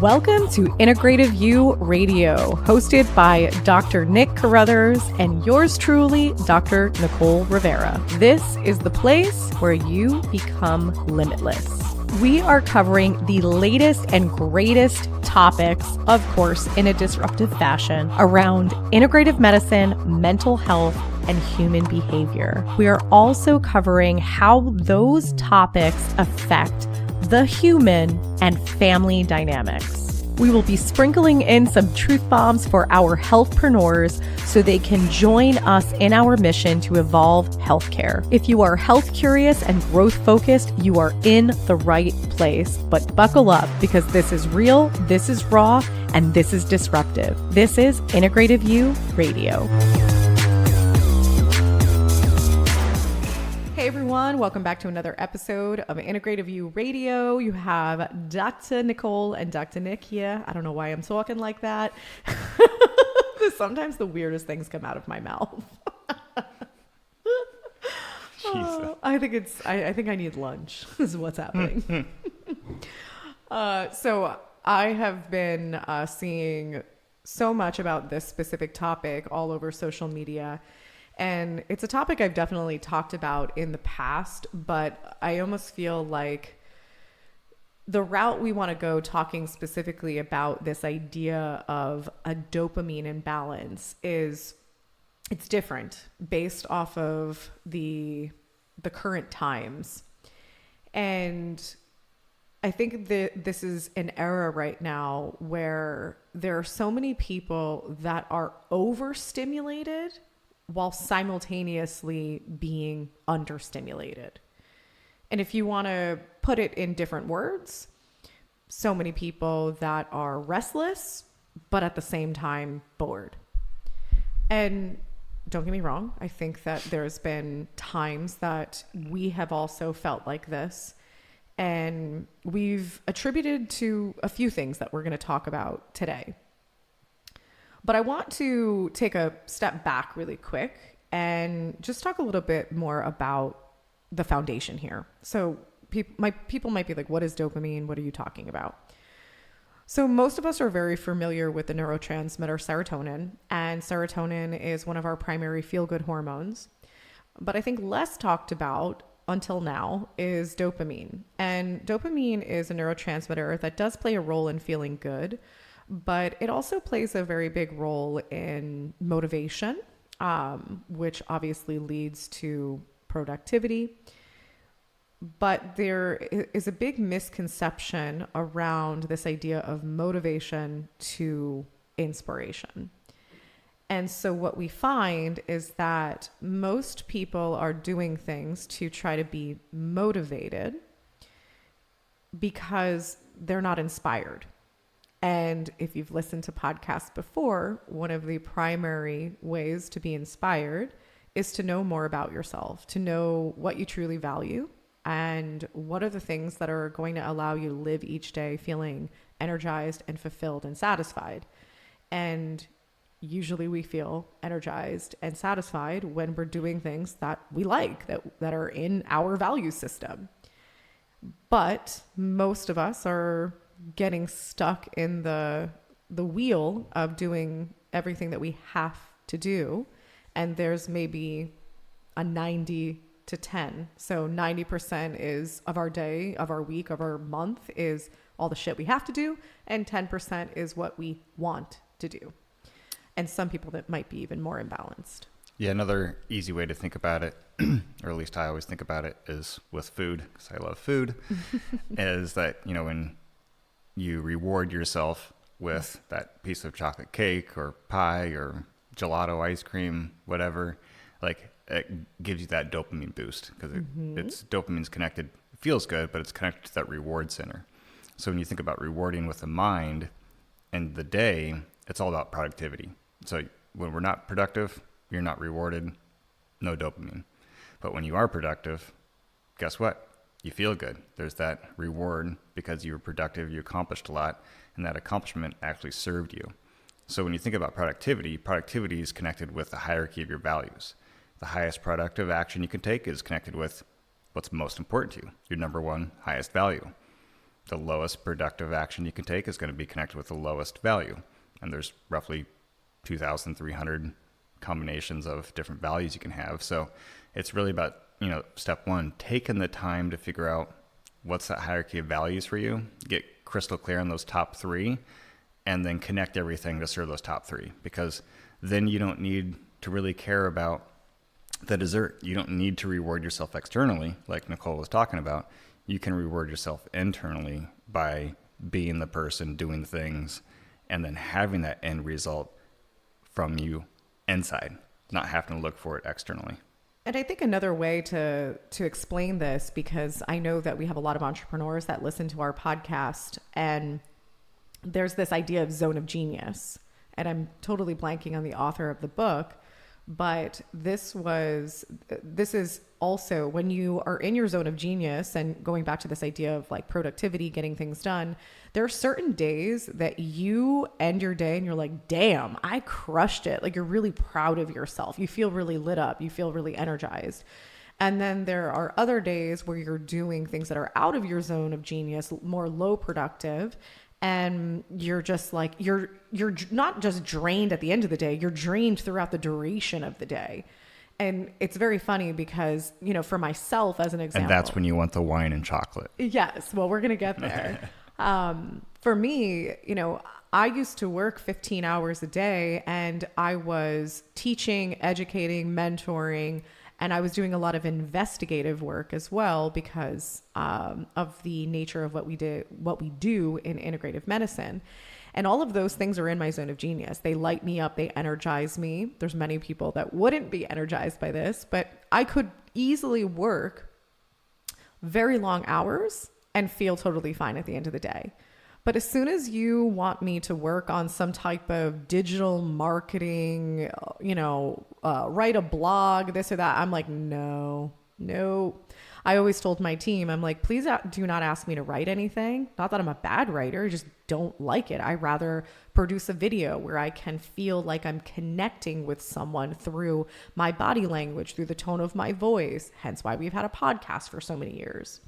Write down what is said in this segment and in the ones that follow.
Welcome to Integrative You Radio, hosted by Dr. Nick Carruthers and yours truly, Dr. Nicole Rivera. This is the place where you become limitless. We are covering the latest and greatest topics, of course, in a disruptive fashion around integrative medicine, mental health, and human behavior. We are also covering how those topics affect the human and family dynamics. We will be sprinkling in some truth bombs for our healthpreneurs so they can join us in our mission to evolve healthcare. If you are health curious and growth focused, you are in the right place. But buckle up, because this is real, this is raw, and this is disruptive. This is Integrative You Radio. Hey everyone, welcome back to another episode of Integrative You Radio. You have Dr. Nicole and Dr. Nick here. I don't know why I'm talking like that. Sometimes the weirdest things come out of my mouth. I think I need lunch is what's happening. So I have been seeing so much about this specific topic all over social media. And it's a topic I've definitely talked about in the past, but I almost feel like the route we want to go talking specifically about this idea of a dopamine imbalance it's different based off of the current times. And I think that this is an era right now where there are so many people that are overstimulated while simultaneously being understimulated. And if you want to put it in different words, so many people that are restless, but at the same time bored. And don't get me wrong, I think that there's been times that we have also felt like this. And we've attributed to a few things that we're going to talk about today. But I want to take a step back really quick and just talk a little bit more about the foundation here. So people might be like, what is dopamine? What are you talking about? So most of us are very familiar with the neurotransmitter serotonin, and serotonin is one of our primary feel-good hormones. But I think less talked about until now is dopamine. And dopamine is a neurotransmitter that does play a role in feeling good, but it also plays a very big role in motivation, which obviously leads to productivity. But there is a big misconception around this idea of motivation to inspiration. And so what we find is that most people are doing things to try to be motivated because they're not inspired. And if you've listened to podcasts before, one of the primary ways to be inspired is to know more about yourself, to know what you truly value and what are the things that are going to allow you to live each day feeling energized and fulfilled and satisfied. And usually we feel energized and satisfied when we're doing things that we like, that are in our value system. But most of us are getting stuck in the wheel of doing everything that we have to do. And there's maybe a 90 to 10. So 90% is of our day, of our week, of our month is all the shit we have to do. And 10% is what we want to do. And some people that might be even more imbalanced. Yeah, another easy way to think about it, or at least I always think about it, is with food, because I love food, is that, when you reward yourself with that piece of chocolate cake or pie or gelato ice cream, whatever, like it gives you that dopamine boost because it's dopamine's connected. It feels good, but it's connected to that reward center. So when you think about rewarding with the mind and the day, it's all about productivity. So when we're not productive, you're not rewarded, no dopamine. But when you are productive, guess what? You feel good. There's that reward because you were productive, you accomplished a lot, and that accomplishment actually served you. So when you think about productivity, productivity is connected with the hierarchy of your values. The highest productive action you can take is connected with what's most important to you, your number one highest value. the lowest productive action you can take is going to be connected with the lowest value. And there's roughly 2,300 combinations of different values you can have. So it's really about, step one, taking the time to figure out what's that hierarchy of values for you, get crystal clear on those top three, and then connect everything to serve those top three. Because then you don't need to really care about the dessert. You don't need to reward yourself externally, like Nicole was talking about. You can reward yourself internally by being the person doing the things and then having that end result from you inside, not having to look for it externally. And I think another way to explain this, because I know that we have a lot of entrepreneurs that listen to our podcast, and there's this idea of zone of genius. And I'm totally blanking on the author of the book, but this is also when you are in your zone of genius, and going back to this idea of like productivity, getting things done, there are certain days that you end your day and you're like, damn, I crushed it. Like, you're really proud of yourself. You feel really lit up. You feel really energized. And then there are other days where you're doing things that are out of your zone of genius, more low productive. And you're just like, you're not just drained at the end of the day, you're drained throughout the duration of the day. And it's very funny because, for myself as an example. And that's when you want the wine and chocolate. Yes. Well, we're going to get there. For me, I used to work 15 hours a day, and I was teaching, educating, mentoring, and I was doing a lot of investigative work as well because of the nature of what we do in integrative medicine. And all of those things are in my zone of genius. They light me up. They energize me. There's many people that wouldn't be energized by this, but I could easily work very long hours and feel totally fine at the end of the day. But as soon as you want me to work on some type of digital marketing, write a blog, this or that, I'm like, no. I always told my team, I'm like, please do not ask me to write anything. Not that I'm a bad writer, I just don't like it. I rather produce a video where I can feel like I'm connecting with someone through my body language, through the tone of my voice, hence why we've had a podcast for so many years.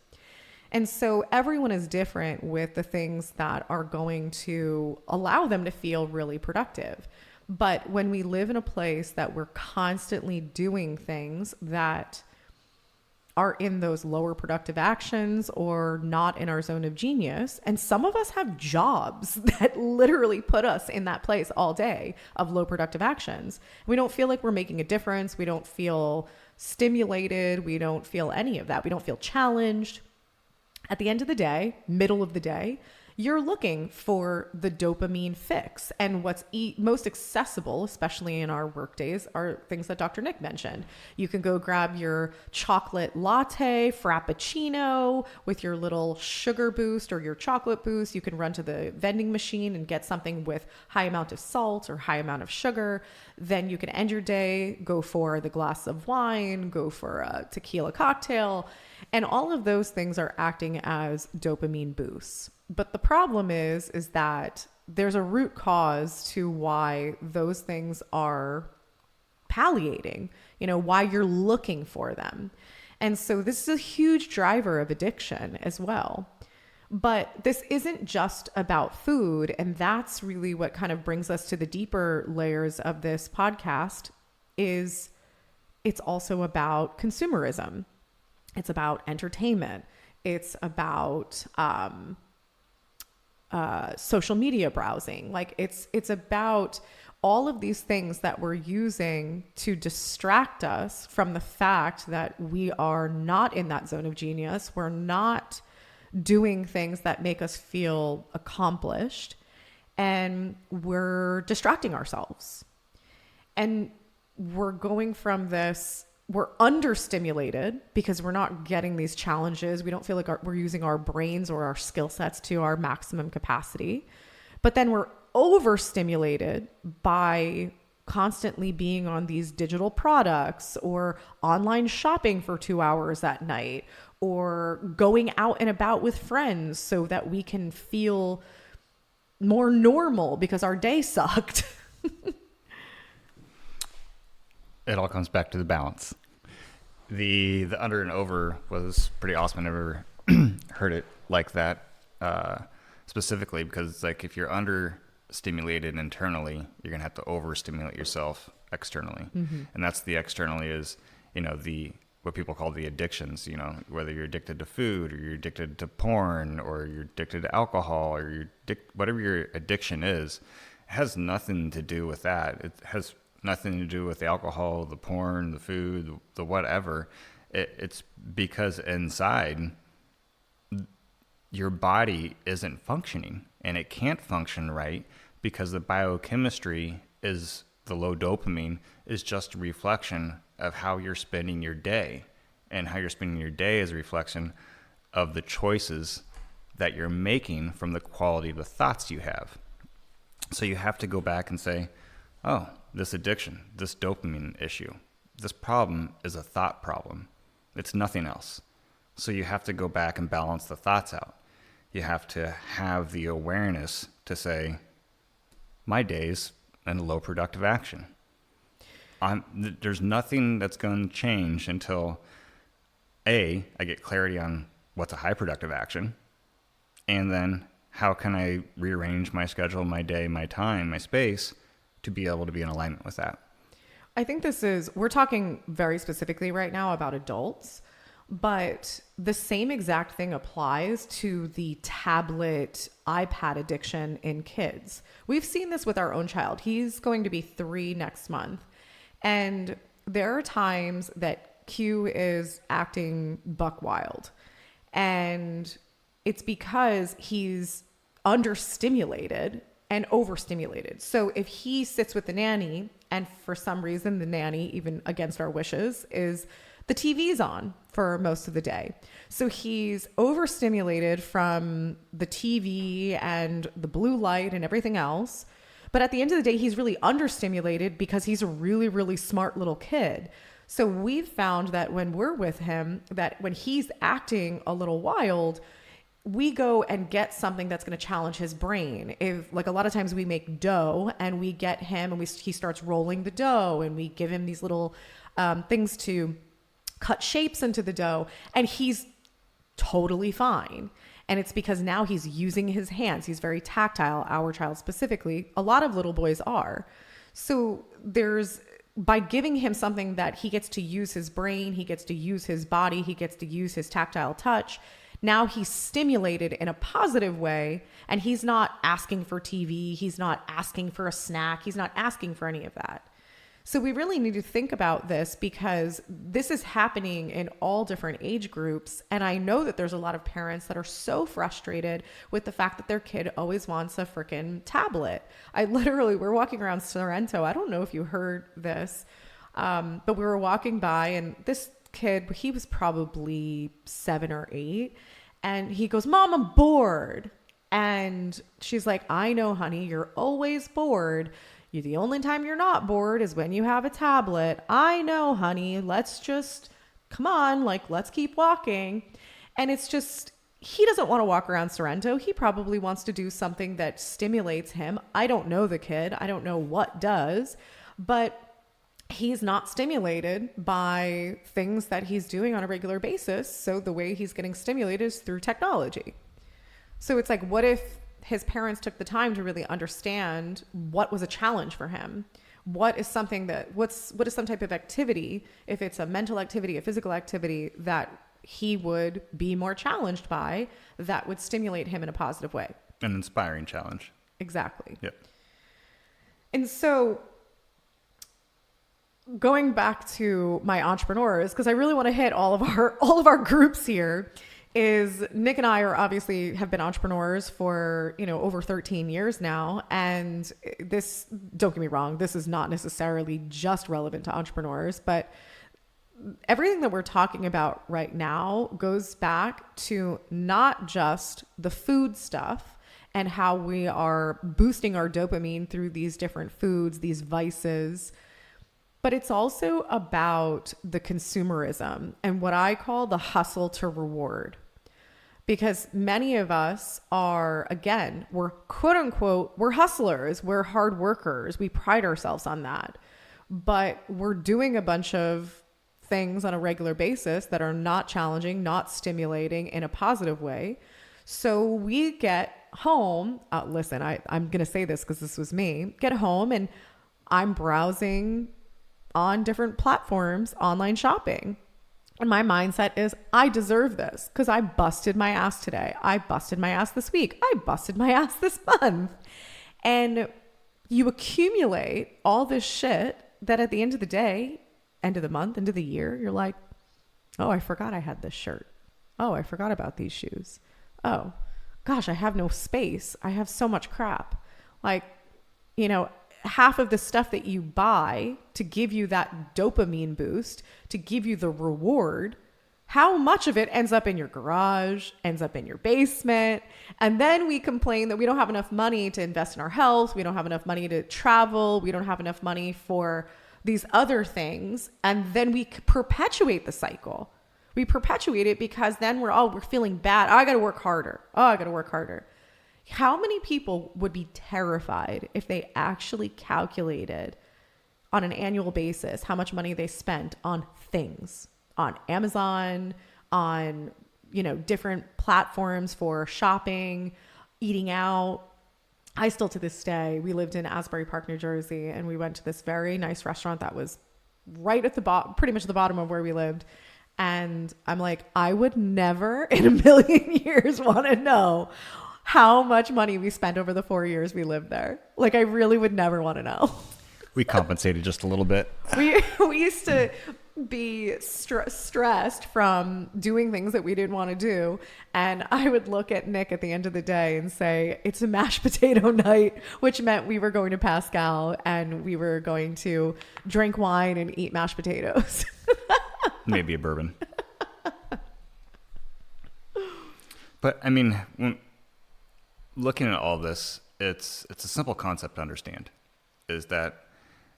And so everyone is different with the things that are going to allow them to feel really productive. But when we live in a place that we're constantly doing things that are in those lower productive actions or not in our zone of genius, and some of us have jobs that literally put us in that place all day of low productive actions. We don't feel like we're making a difference. We don't feel stimulated. We don't feel any of that. We don't feel challenged. At the end of the day, middle of the day, you're looking for the dopamine fix. And what's most accessible, especially in our work days, are things that Dr. Nick mentioned. You can go grab your chocolate latte, frappuccino with your little sugar boost or your chocolate boost. You can run to the vending machine and get something with high amount of salt or high amount of sugar. Then you can end your day, go for the glass of wine, go for a tequila cocktail. And all of those things are acting as dopamine boosts. But the problem is that there's a root cause to why those things are palliating, why you're looking for them. And so this is a huge driver of addiction as well. But this isn't just about food. And that's really what kind of brings us to the deeper layers of this podcast. Is it's also about consumerism. It's about entertainment. It's about social media browsing. Like it's about all of these things that we're using to distract us from the fact that we are not in that zone of genius. We're not doing things that make us feel accomplished, and we're distracting ourselves. And we're going from this, we're understimulated because we're not getting these challenges. We don't feel like we're using our brains or our skill sets to our maximum capacity. But then we're overstimulated by constantly being on these digital products or online shopping for 2 hours at night or going out and about with friends so that we can feel more normal because our day sucked. It all comes back to the balance. The under and over was pretty awesome. I never heard it like that specifically, because it's like if you're understimulated internally, you're going to have to overstimulate yourself externally. And that's the externally is, what people call the addictions, whether you're addicted to food or you're addicted to porn or you're addicted to alcohol or whatever your addiction is, it has nothing to do with that. It has nothing to do with the alcohol, the porn, the food, the whatever. It's because inside your body isn't functioning, and it can't function right because the biochemistry is the low dopamine is just a reflection of how you're spending your day, and how you're spending your day is a reflection of the choices that you're making from the quality of the thoughts you have. So you have to go back and say, oh, this addiction, this dopamine issue, this problem is a thought problem. It's nothing else. So you have to go back and balance the thoughts out. You have to have the awareness to say, my day's in low productive action. There's nothing that's going to change until I get clarity on what's a high productive action, and then how can I rearrange my schedule, my day, my time, my space to be able to be in alignment with that. I think we're talking very specifically right now about adults, but the same exact thing applies to the tablet, iPad addiction in kids. We've seen this with our own child. He's going to be 3 next month. And there are times that Q is acting buck wild. And it's because he's understimulated and overstimulated. So if he sits with the nanny, and for some reason the nanny, even against our wishes, is the TV's on for most of the day. So he's overstimulated from the TV and the blue light and everything else. But at the end of the day, he's really understimulated because he's a really, really smart little kid. So we've found that when we're with him, that when he's acting a little wild, we go and get something that's going to challenge his brain. If, like, a lot of times we make dough and we get him and he starts rolling the dough, and we give him these little things to cut shapes into the dough, and he's totally fine. And it's because now he's using his hands. He's very tactile, our child specifically. A lot of little boys are. So by giving him something that he gets to use his brain, he gets to use his body, he gets to use his tactile touch. Now he's stimulated in a positive way, and he's not asking for TV. He's not asking for a snack. He's not asking for any of that. So we really need to think about this, because this is happening in all different age groups. And I know that there's a lot of parents that are so frustrated with the fact that their kid always wants a freaking tablet. We're walking around Sorrento. I don't know if you heard this, but we were walking by, and this kid, he was probably 7 or 8. And he goes, "Mom, I'm bored." And she's like, "I know, honey, you're always bored. The only time you're not bored is when you have a tablet. I know, honey, come on, let's keep walking." And it's just, he doesn't want to walk around Sorrento. He probably wants to do something that stimulates him. I don't know the kid. I don't know what does, but he's not stimulated by things that he's doing on a regular basis. So the way he's getting stimulated is through technology. So it's like, what if his parents took the time to really understand what was a challenge for him? What is some type of activity, if it's a mental activity, a physical activity, that he would be more challenged by, that would stimulate him in a positive way? An inspiring challenge. Exactly. Yep. And so going back to my entrepreneurs, because I really want to hit all of our groups here, is Nick and I have been entrepreneurs for, over 13 years now. And this, don't get me wrong, this is not necessarily just relevant to entrepreneurs, but everything that we're talking about right now goes back to not just the food stuff and how we are boosting our dopamine through these different foods, these vices, but it's also about the consumerism and what I call the hustle to reward. Because many of us are, again, we're quote unquote, we're hustlers, we're hard workers. We pride ourselves on that. But we're doing a bunch of things on a regular basis that are not challenging, not stimulating in a positive way. So we get home. Listen, I'm going to say this because this was me. Get home and I'm browsing on different platforms, online shopping. And my mindset is, I deserve this because I busted my ass today. I busted my ass this week. I busted my ass this month. And you accumulate all this shit that at the end of the day, end of the month, end of the year, you're like, oh, I forgot I had this shirt. Oh, I forgot about these shoes. Oh, gosh, I have no space. I have so much crap. Like, you know, half of the stuff that you buy to give you that dopamine boost, to give you the reward, how much of it ends up in your garage, ends up in your basement. And then we complain that we don't have enough money to invest in our health. We don't have enough money to travel. We don't have enough money for these other things. And then we perpetuate the cycle. We perpetuate it because then we're feeling bad. Oh, I got to work harder. Oh, I got to work harder. How many people would be terrified if they actually calculated on an annual basis how much money they spent on things, on Amazon, on, you know, different platforms for shopping, eating out? I still, to this day, we lived in Asbury Park, New Jersey, and we went to this very nice restaurant that was right at the bottom, pretty much the bottom of where we lived. And I'm like, I would never in a million years want to know how much money we spent over the 4 years we lived there. Like, I really would never want to know. We compensated just a little bit. We used to be stressed from doing things that we didn't want to do. And I would look at Nick at the end of the day and say, it's a mashed potato night, which meant we were going to Pascal and we were going to drink wine and eat mashed potatoes. Maybe a bourbon. But I mean, looking at all this, it's a simple concept to understand, is that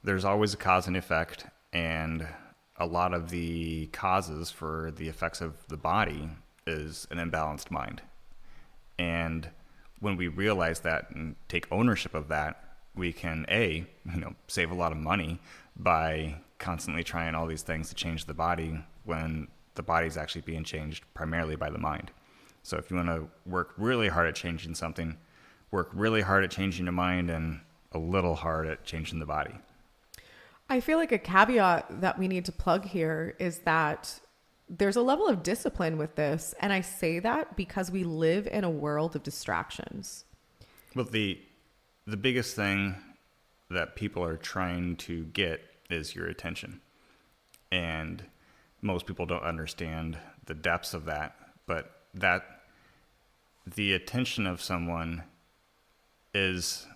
there's always a cause and effect, and a lot of the causes for the effects of the body is an imbalanced mind. And when we realize that and take ownership of that, we can save a lot of money by constantly trying all these things to change the body when the body's actually being changed primarily by the mind. So if you want to work really hard at changing something, work really hard at changing your mind and a little hard at changing the body. I feel like a caveat that we need to plug here is that there's a level of discipline with this. And I say that because we live in a world of distractions. Well, the biggest thing that people are trying to get is your attention. And most people don't understand the depths of that, but that the attention of someone is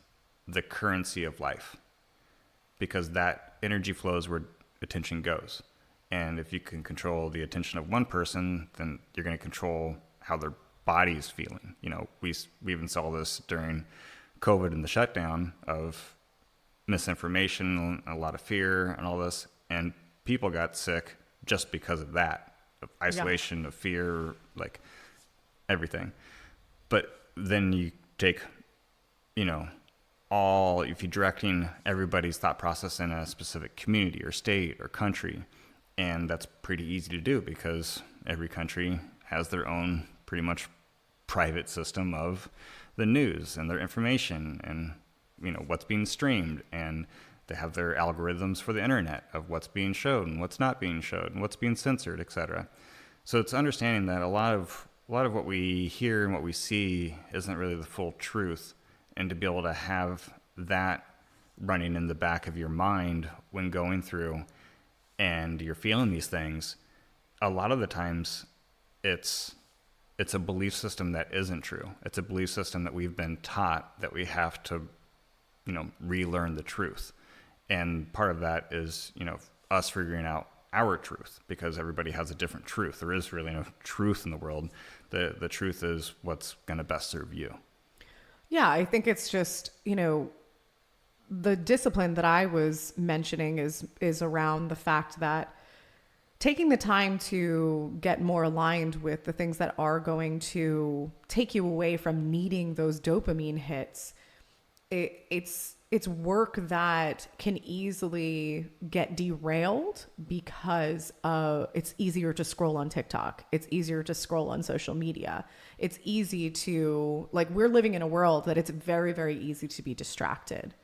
the currency of life, because that energy flows where attention goes. And if you can control the attention of one person, then you're going to control how their body's feeling. You know, we even saw this during COVID and the shutdown of misinformation, a lot of fear and all this. And people got sick just because of that, of isolation, of fear, like everything. But then you take, if you're directing everybody's thought process in a specific community or state or country, and that's pretty easy to do because every country has their own pretty much private system of the news and their information and, what's being streamed, and they have their algorithms for the internet of what's being showed and what's not being showed and what's being censored, etc. So it's understanding that a lot of what we hear and what we see isn't really the full truth, and to be able to have that running in the back of your mind when going through and you're feeling these things, a lot of the times it's a belief system that isn't true. It's a belief system that we've been taught that we have to, relearn the truth. And part of that is, us figuring out our truth, because everybody has a different truth. There is really no truth in the world. The truth is what's going to best serve you. Yeah, I think it's just, the discipline that I was mentioning is around the fact that taking the time to get more aligned with the things that are going to take you away from needing those dopamine hits, it's it's work that can easily get derailed because it's easier to scroll on TikTok. It's easier to scroll on social media. It's easy to, like, we're living in a world that it's very, very easy to be distracted.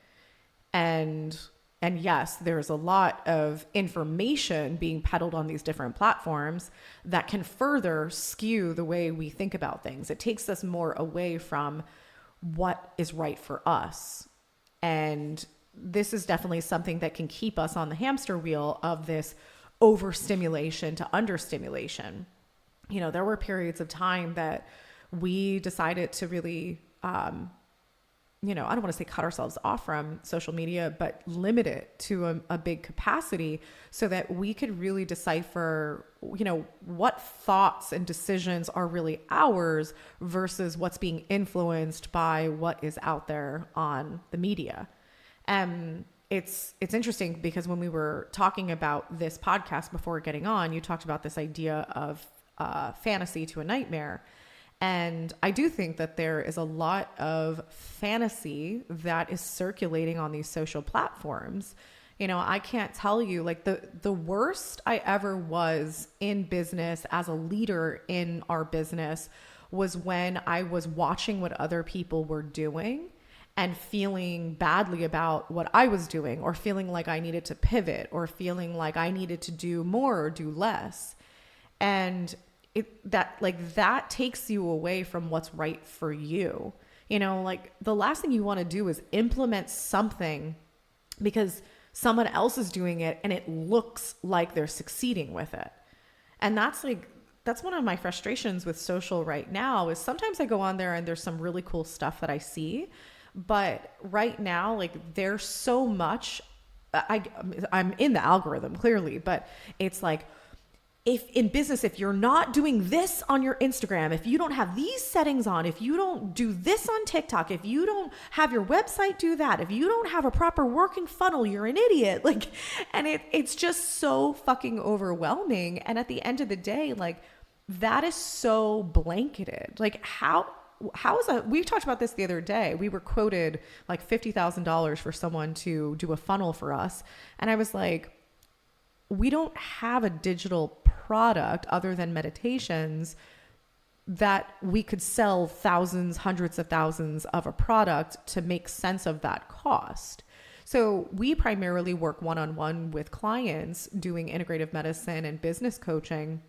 And yes, there's a lot of information being peddled on these different platforms that can further skew the way we think about things. It takes us more away from what is right for us. And this is definitely something that can keep us on the hamster wheel of this overstimulation to understimulation. You know, there were periods of time that we decided to really, you know, I don't want to say cut ourselves off from social media, but limit it to a big capacity so that we could really decipher, you know, what thoughts and decisions are really ours versus what's being influenced by what is out there on the media. It's interesting because when we were talking about this podcast before getting on, you talked about this idea of fantasy to a nightmare. And I do think that there is a lot of fantasy that is circulating on these social platforms. You know, I can't tell you, like, the worst I ever was in business as a leader in our business was when I was watching what other people were doing and feeling badly about what I was doing, or feeling like I needed to pivot, or feeling like I needed to do more or do less. And that takes you away from what's right for you. You know, like, the last thing you want to do is implement something because someone else is doing it and it looks like they're succeeding with it. And that's one of my frustrations with social right now is sometimes I go on there and there's some really cool stuff that I see, but right now, like, there's so much, I'm in the algorithm clearly, but it's like, if in business, if you're not doing this on your Instagram, if you don't have these settings on, if you don't do this on TikTok, if you don't have your website do that, if you don't have a proper working funnel, you're an idiot. Like, and it's just so fucking overwhelming. And at the end of the day, like, that is so blanketed. Like, how is that? We talked about this the other day. We were quoted like $50,000 for someone to do a funnel for us. And I was like, we don't have a digital product other than meditations that we could sell thousands, hundreds of thousands of a product to make sense of that cost. So we primarily work one-on-one with clients doing integrative medicine and business coaching,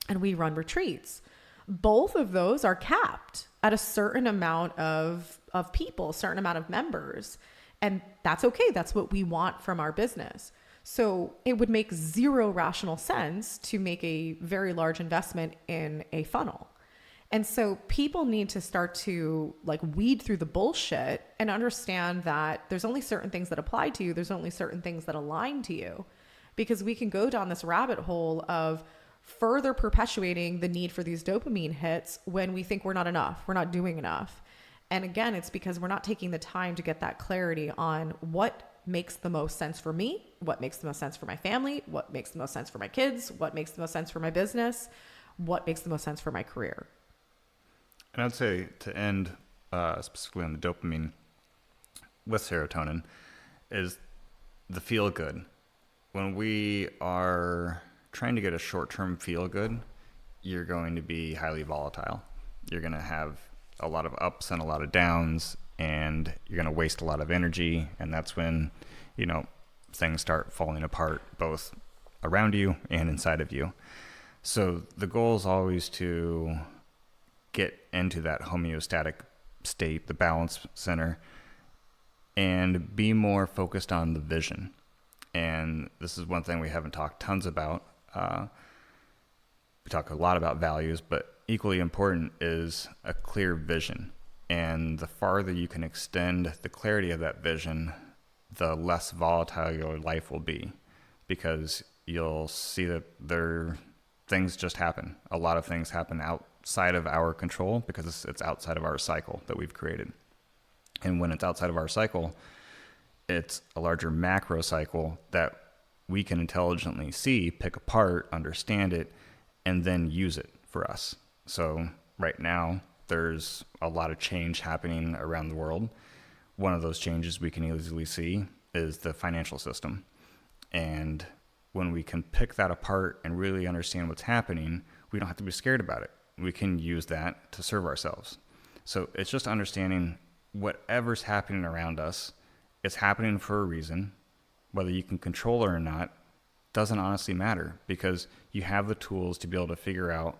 and we run retreats. Both of those are capped at a certain amount of people, a certain amount of members. And that's okay. That's what we want from our business. So it would make zero rational sense to make a very large investment in a funnel. And so people need to start to, like, weed through the bullshit and understand that there's only certain things that apply to you. There's only certain things that align to you, because we can go down this rabbit hole of further perpetuating the need for these dopamine hits when we think we're not enough, we're not doing enough. And again, it's because we're not taking the time to get that clarity on what makes the most sense for me, what makes the most sense for my family, what makes the most sense for my kids, what makes the most sense for my business, what makes the most sense for my career. And I'd say, to end specifically on the dopamine with serotonin, is the feel good. When we are trying to get a short-term feel good, you're going to be highly volatile. You're going to have a lot of ups and a lot of downs, and you're going to waste a lot of energy. And that's when, you know, things start falling apart, both around you and inside of you. So the goal is always to get into that homeostatic state, the balance center, and be more focused on the vision. And this is one thing we haven't talked tons about. We talk a lot about values, but equally important is a clear vision. And the farther you can extend the clarity of that vision, the less volatile your life will be, because you'll see that things just happen. A lot of things happen outside of our control because it's outside of our cycle that we've created. And when it's outside of our cycle, it's a larger macro cycle that we can intelligently see, pick apart, understand it, and then use it for us. So right now, there's a lot of change happening around the world. one of those changes we can easily see is the financial system. And when we can pick that apart and really understand what's happening, we don't have to be scared about it. We can use that to serve ourselves. So it's just understanding whatever's happening around us, it's happening for a reason. Whether you can control it or not doesn't honestly matter, because you have the tools to be able to figure out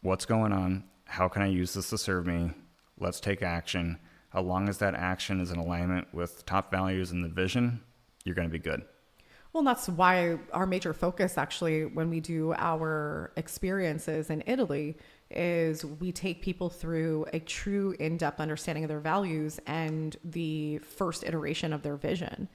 what's going on, how can I use this to serve me, let's take action. As long as that action is in alignment with top values and the vision, you're going to be good. Well, that's why our major focus actually when we do our experiences in Italy is we take people through a true in-depth understanding of their values and the first iteration of their vision.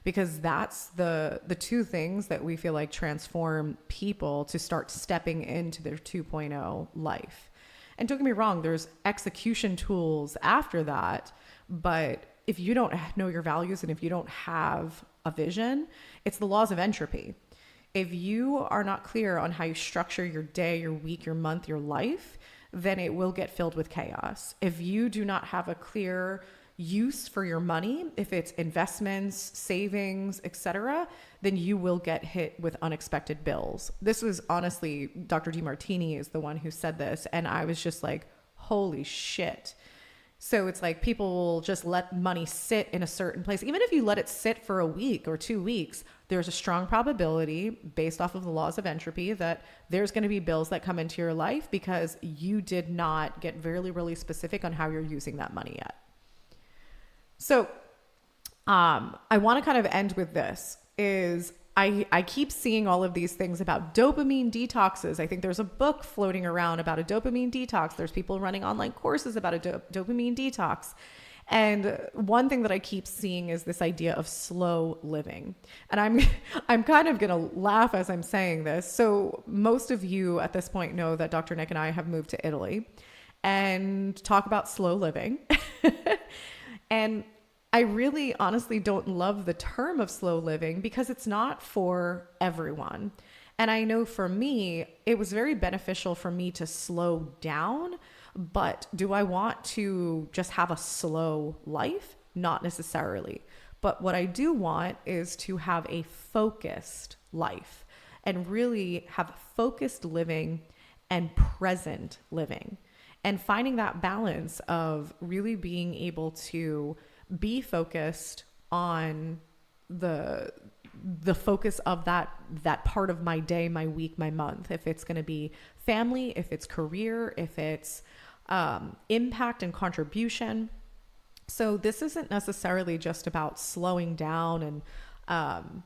Because that's the two things that we feel like transform people to start stepping into their 2.0 life. And don't get me wrong, there's execution tools after that, but if you don't know your values and if you don't have a vision, it's the laws of entropy. If you are not clear on how you structure your day, your week, your month, your life, then it will get filled with chaos. If you do not have a clear use for your money, if it's investments, savings, etc., then you will get hit with unexpected bills. This was honestly, Dr. DeMartini is the one who said this, and I was just like, holy shit. So it's like people will just let money sit in a certain place. Even if you let it sit for a week or 2 weeks, there's a strong probability based off of the laws of entropy that there's going to be bills that come into your life because you did not get really, really specific on how you're using that money yet. So I want to kind of end with this is I keep seeing all of these things about dopamine detoxes. I think there's a book floating around about a dopamine detox. There's people running online courses about a dopamine detox. And one thing that I keep seeing is this idea of slow living. And I'm kind of going to laugh as I'm saying this. So most of you at this point know that Dr. Nick and I have moved to Italy and talk about slow living. And I really honestly don't love the term of slow living because it's not for everyone. And I know for me, it was very beneficial for me to slow down, but do I want to just have a slow life? Not necessarily. But what I do want is to have a focused life and really have focused living and present living and finding that balance of really being able to be focused on the focus of that part of my day, my week, my month. If it's going to be family, if it's career, if it's impact and contribution. So this isn't necessarily just about slowing down and,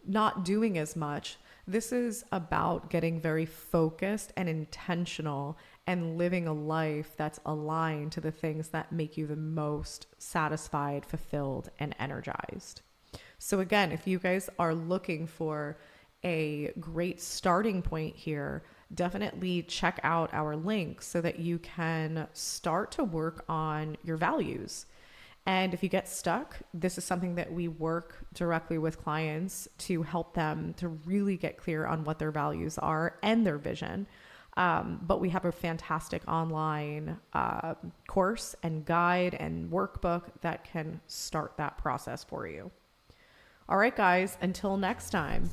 not doing as much. This is about getting very focused and intentional and living a life that's aligned to the things that make you the most satisfied, fulfilled, and energized. So again, if you guys are looking for a great starting point here, definitely check out our links so that you can start to work on your values. And if you get stuck, this is something that we work directly with clients to help them to really get clear on what their values are and their vision. But we have a fantastic online course and guide and workbook that can start that process for you. All right, guys, until next time.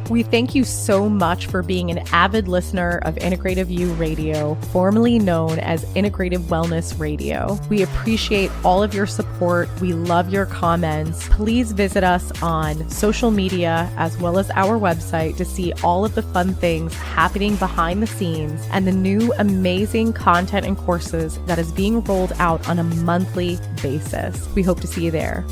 We thank you so much for being an avid listener of Integrative You Radio, formerly known as Integrative Wellness Radio. We appreciate all of your support. We love your comments. Please visit us on social media as well as our website to see all of the fun things happening behind the scenes and the new amazing content and courses that is being rolled out on a monthly basis. We hope to see you there.